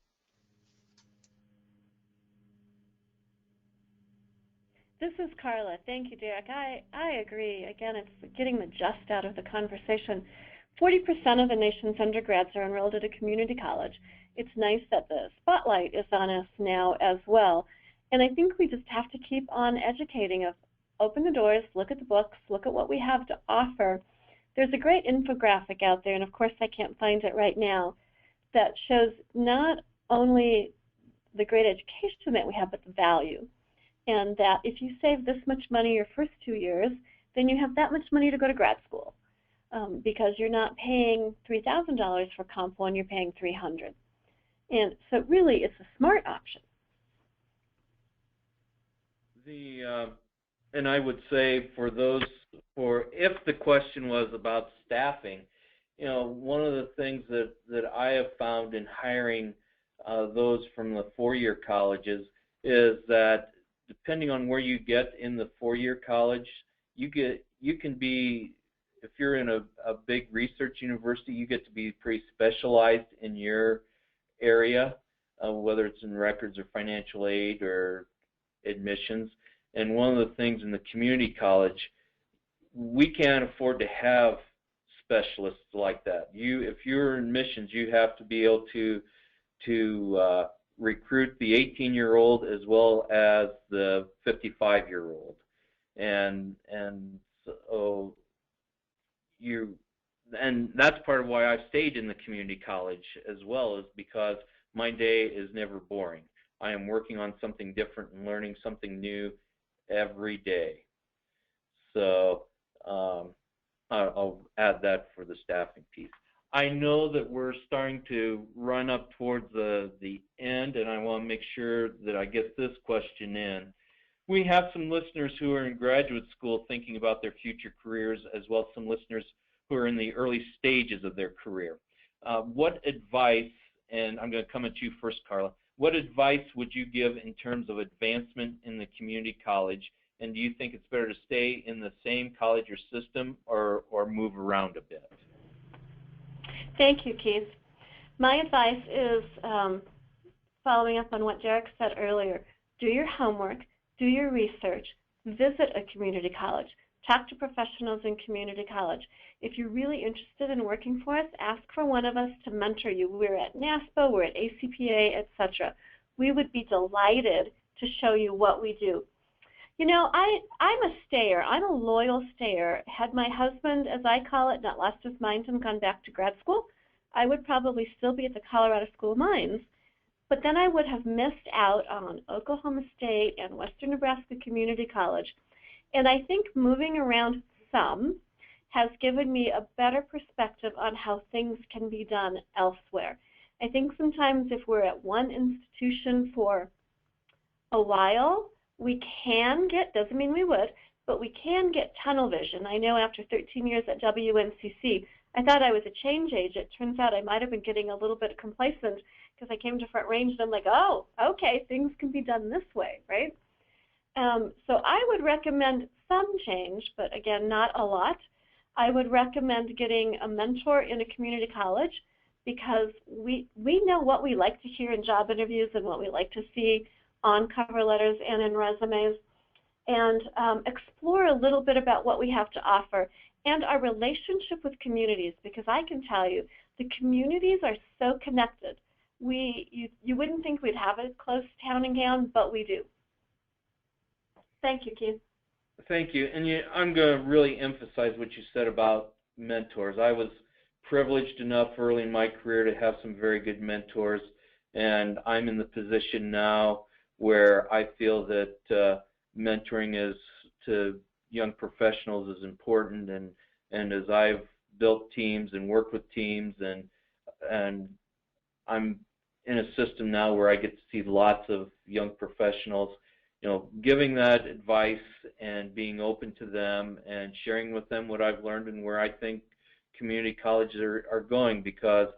D: This is Carla. Thank you, Derek. I agree. Again, it's getting the just out of the conversation. 40% of the nation's undergrads are enrolled at a community college. It's nice that the spotlight is on us now as well. And I think we just have to keep on educating us. Open the doors, look at the books, look at what we have to offer. There's a great infographic out there, and of course I can't find it right now, that shows not only the great education that we have, but the value. And that if you save this much money your first 2 years, then you have that much money to go to grad school because you're not paying $3,000 for Comp 1, you're paying $300. And so really it's a smart option.
C: And I would say if the question was about staffing, one of the things that I have found in hiring those from the four-year colleges is that depending on where you get in the four-year college, you can be, if you're in a big research university, you get to be pretty specialized in your area, whether it's in records or financial aid or admissions. And one of the things in the community college, we can't afford to have specialists like that. If you're in admissions, you have to be able to recruit the 18-year-old as well as the 55-year-old, and that's part of why I've stayed in the community college as well, is because my day is never boring. I am working on something different and learning something new every day. So I'll add that for the staffing piece. I know that we're starting to run up towards the end, and I want to make sure that I get this question in. We have some listeners who are in graduate school thinking about their future careers, as well as some listeners who are in the early stages of their career. What advice, and I'm going to come at you first, Carla, what advice would you give in terms of advancement in the community college? And do you think it's better to stay in the same college or system or move around a bit?
D: Thank you, Keith. My advice is following up on what Derek said earlier. Do your homework, do your research, visit a community college, talk to professionals in community college. If you're really interested in working for us, ask for one of us to mentor you. We're at NASPA, we're at ACPA, etc. We would be delighted to show you what we do. You know, I'm a stayer. I'm a loyal stayer. Had my husband, as I call it, not lost his mind and gone back to grad school, I would probably still be at the Colorado School of Mines. But then I would have missed out on Oklahoma State and Western Nebraska Community College. And I think moving around some has given me a better perspective on how things can be done elsewhere. I think sometimes if we're at one institution for a while, we can get, doesn't mean we would, but we can get tunnel vision. I know after 13 years at WNCC, I thought I was a change agent. It turns out I might have been getting a little bit complacent because I came to Front Range and I'm like, oh, okay, things can be done this way, right? So I would recommend some change, but again, not a lot. I would recommend getting a mentor in a community college because we know what we like to hear in job interviews and what we like to see on cover letters and in resumes, and explore a little bit about what we have to offer and our relationship with communities, because I can tell you the communities are so connected. You wouldn't think we'd have a close town and gown, but we do. Thank you, Keith.
C: Thank you. And I'm going to really emphasize what you said about mentors. I was privileged enough early in my career to have some very good mentors, and I'm in the position now where I feel that mentoring is to young professionals is important, and as I've built teams and worked with teams, and I'm in a system now where I get to see lots of young professionals, you know, giving that advice and being open to them and sharing with them what I've learned and where I think community colleges are going, because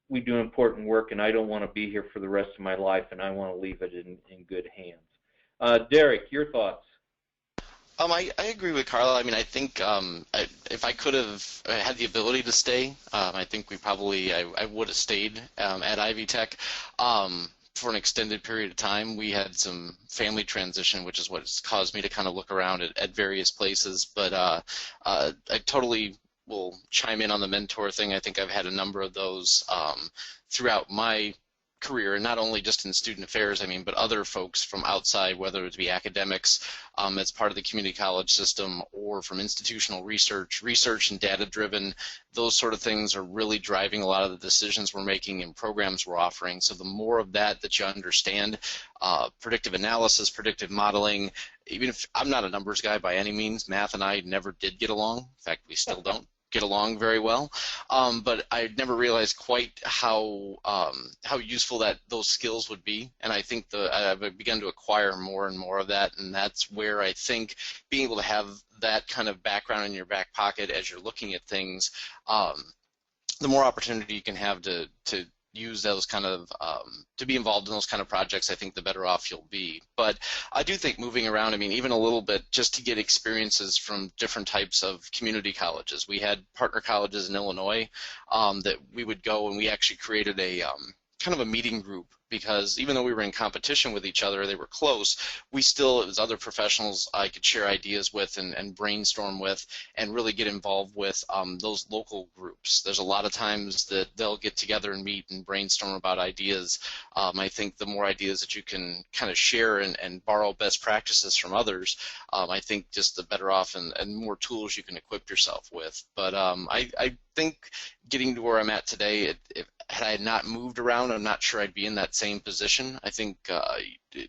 C: we do important work, and I don't want to be here for the rest of my life, and I want to leave it in good hands. Derek, your thoughts?
E: I agree with Carla. I mean, I think if I could have had the ability to stay, I think I would have stayed at Ivy Tech for an extended period of time. We had some family transition, which is what's caused me to kind of look around at various places. But I totally will chime in on the mentor thing. I think I've had a number of those throughout my career, and not only just in student affairs, I mean, but other folks from outside, whether it be academics as part of the community college system or from institutional research and data-driven. Those sort of things are really driving a lot of the decisions we're making and programs we're offering. So the more of that you understand, predictive analysis, predictive modeling, even if I'm not a numbers guy by any means, math and I never did get along. In fact, we still don't get along very well, but I never realized quite how useful those skills would be, and I think I've begun to acquire more and more of that, and that's where I think being able to have that kind of background in your back pocket as you're looking at things, the more opportunity you can have to use those kind of, to be involved in those kind of projects, I think the better off you'll be. But I do think moving around, I mean, even a little bit, just to get experiences from different types of community colleges. We had partner colleges in Illinois that we would go, and we actually created a kind of a meeting group, because even though we were in competition with each other, they were close, we still, as other professionals, I could share ideas with and brainstorm with and really get involved with those local groups. There's a lot of times that they'll get together and meet and brainstorm about ideas. I think the more ideas that you can kind of share and borrow best practices from others, I think just the better off and more tools you can equip yourself with. But I think getting to where I'm at today, had I not moved around, I'm not sure I'd be in that same position. I think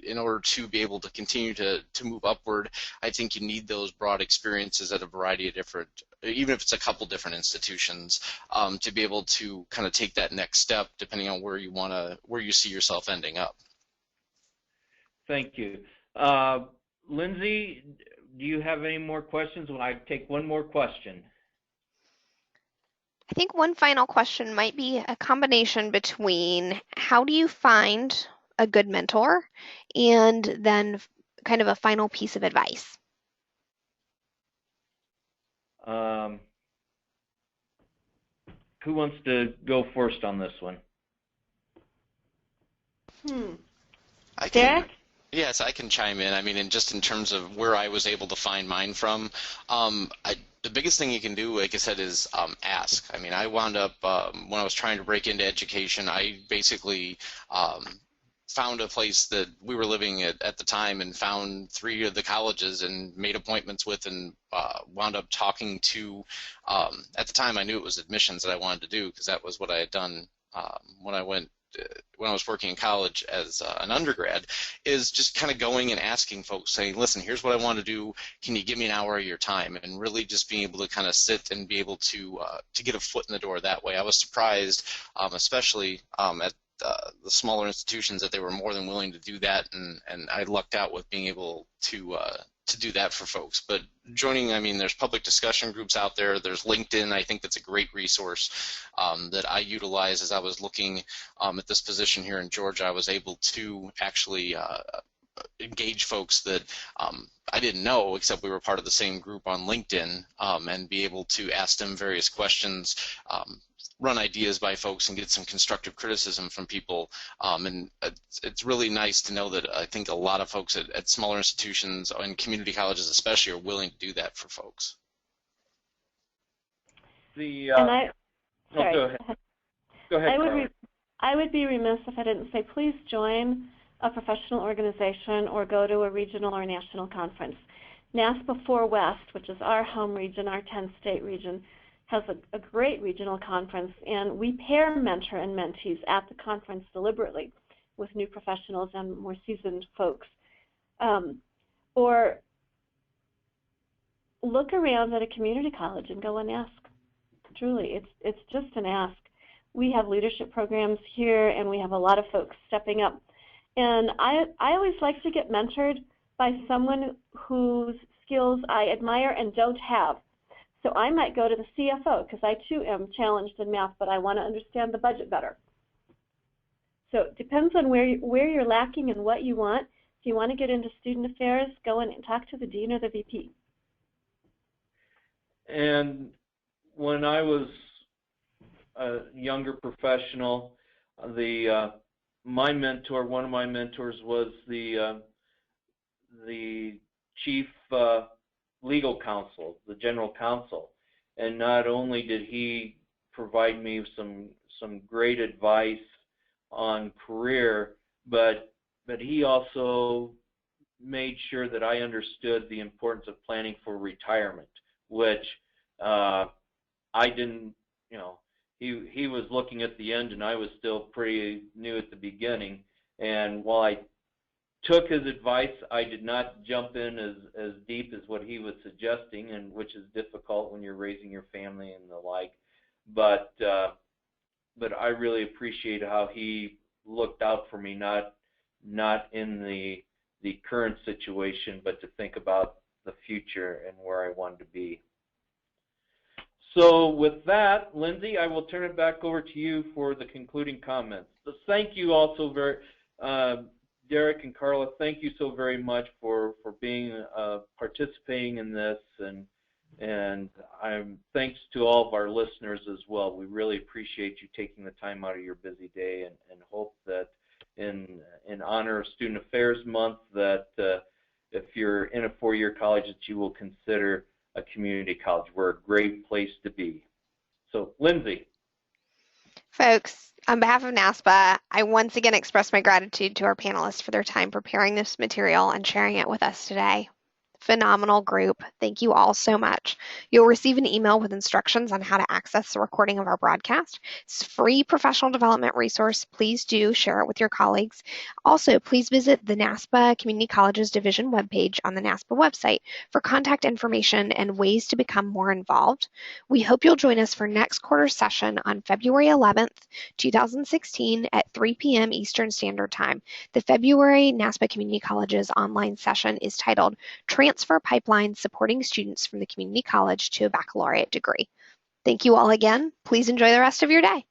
E: in order to be able to continue to move upward, I think you need those broad experiences at a variety of different, even if it's a couple different institutions, to be able to kind of take that next step depending on where you see yourself ending up.
C: Thank you. Lindsay, do you have any more questions? Well, I take one more question.
B: I think one final question might be a combination between how do you find a good mentor and then kind of a final piece of advice.
C: Who wants to go first on this one?
E: I
D: Derek?
E: can, yes, I can chime in. I mean, and just in terms of where I was able to find mine from, the biggest thing you can do, like I said, is ask. I mean, I wound up, when I was trying to break into education, I basically found a place that we were living at the time and found 3 of the colleges and made appointments with and wound up talking to, at the time I knew it was admissions that I wanted to do because that was what I had done when I was working in college as an undergrad, is just kind of going and asking folks, saying, listen, here's what I want to do. Can you give me an hour of your time? And really just being able to kind of sit and be able to get a foot in the door that way. I was surprised, especially at the smaller institutions, that they were more than willing to do that, and I lucked out with being able to do that for folks. But joining, I mean, there's public discussion groups out there. There's LinkedIn. I think that's a great resource that I utilize as I was looking at this position here in Georgia. I was able to actually engage folks that I didn't know, except we were part of the same group on LinkedIn, and be able to ask them various questions, run ideas by folks, and get some constructive criticism from people. And it's really nice to know that I think a lot of folks at smaller institutions and community colleges especially are willing to do that for folks.
C: Go ahead. Go ahead,
D: I would be remiss if I didn't say please join a professional organization or go to a regional or national conference. NASPA 4 West, which is our home region, our 10-state region, has a great regional conference, and we pair mentor and mentees at the conference deliberately with new professionals and more seasoned folks. Or look around at a community college and go and ask. Truly, it's just an ask. We have leadership programs here, and we have a lot of folks stepping up. And I always like to get mentored by someone whose skills I admire and don't have. So I might go to the CFO because I too am challenged in math, but I want to understand the budget better. So it depends on where you're lacking and what you want. If you want to get into student affairs, go in and talk to the dean or the VP.
C: And when I was a younger professional, one of my mentors was the chief legal counsel, the general counsel, and not only did he provide me some great advice on career, but he also made sure that I understood the importance of planning for retirement, which I didn't. You know, he was looking at the end, and I was still pretty new at the beginning. And while I took his advice, I did not jump in as deep as what he was suggesting, and which is difficult when you're raising your family and the like. But I really appreciate how he looked out for me, not in the current situation, but to think about the future and where I wanted to be. So with that, Lindsay, I will turn it back over to you for the concluding comments. So thank you also very, Derek and Carla, thank you so very much for being participating in this, and thanks to all of our listeners as well. We really appreciate you taking the time out of your busy day, and hope that in honor of Student Affairs Month that if you're in a four-year college that you will consider a community college. We're a great place to be. So, Lindsay.
B: Folks, on behalf of NASPA, I once again express my gratitude to our panelists for their time preparing this material and sharing it with us today. Phenomenal group. Thank you all so much. You'll receive an email with instructions on how to access the recording of our broadcast. It's a free professional development resource. Please do share it with your colleagues. Also, please visit the NASPA Community Colleges Division webpage on the NASPA website for contact information and ways to become more involved. We hope you'll join us for next quarter session on February 11th, 2016 at 3 p.m. Eastern Standard Time. The February NASPA Community Colleges online session is titled Transfer Pipeline Supporting Students from the Community College to a Baccalaureate Degree. Thank you all again. Please enjoy the rest of your day.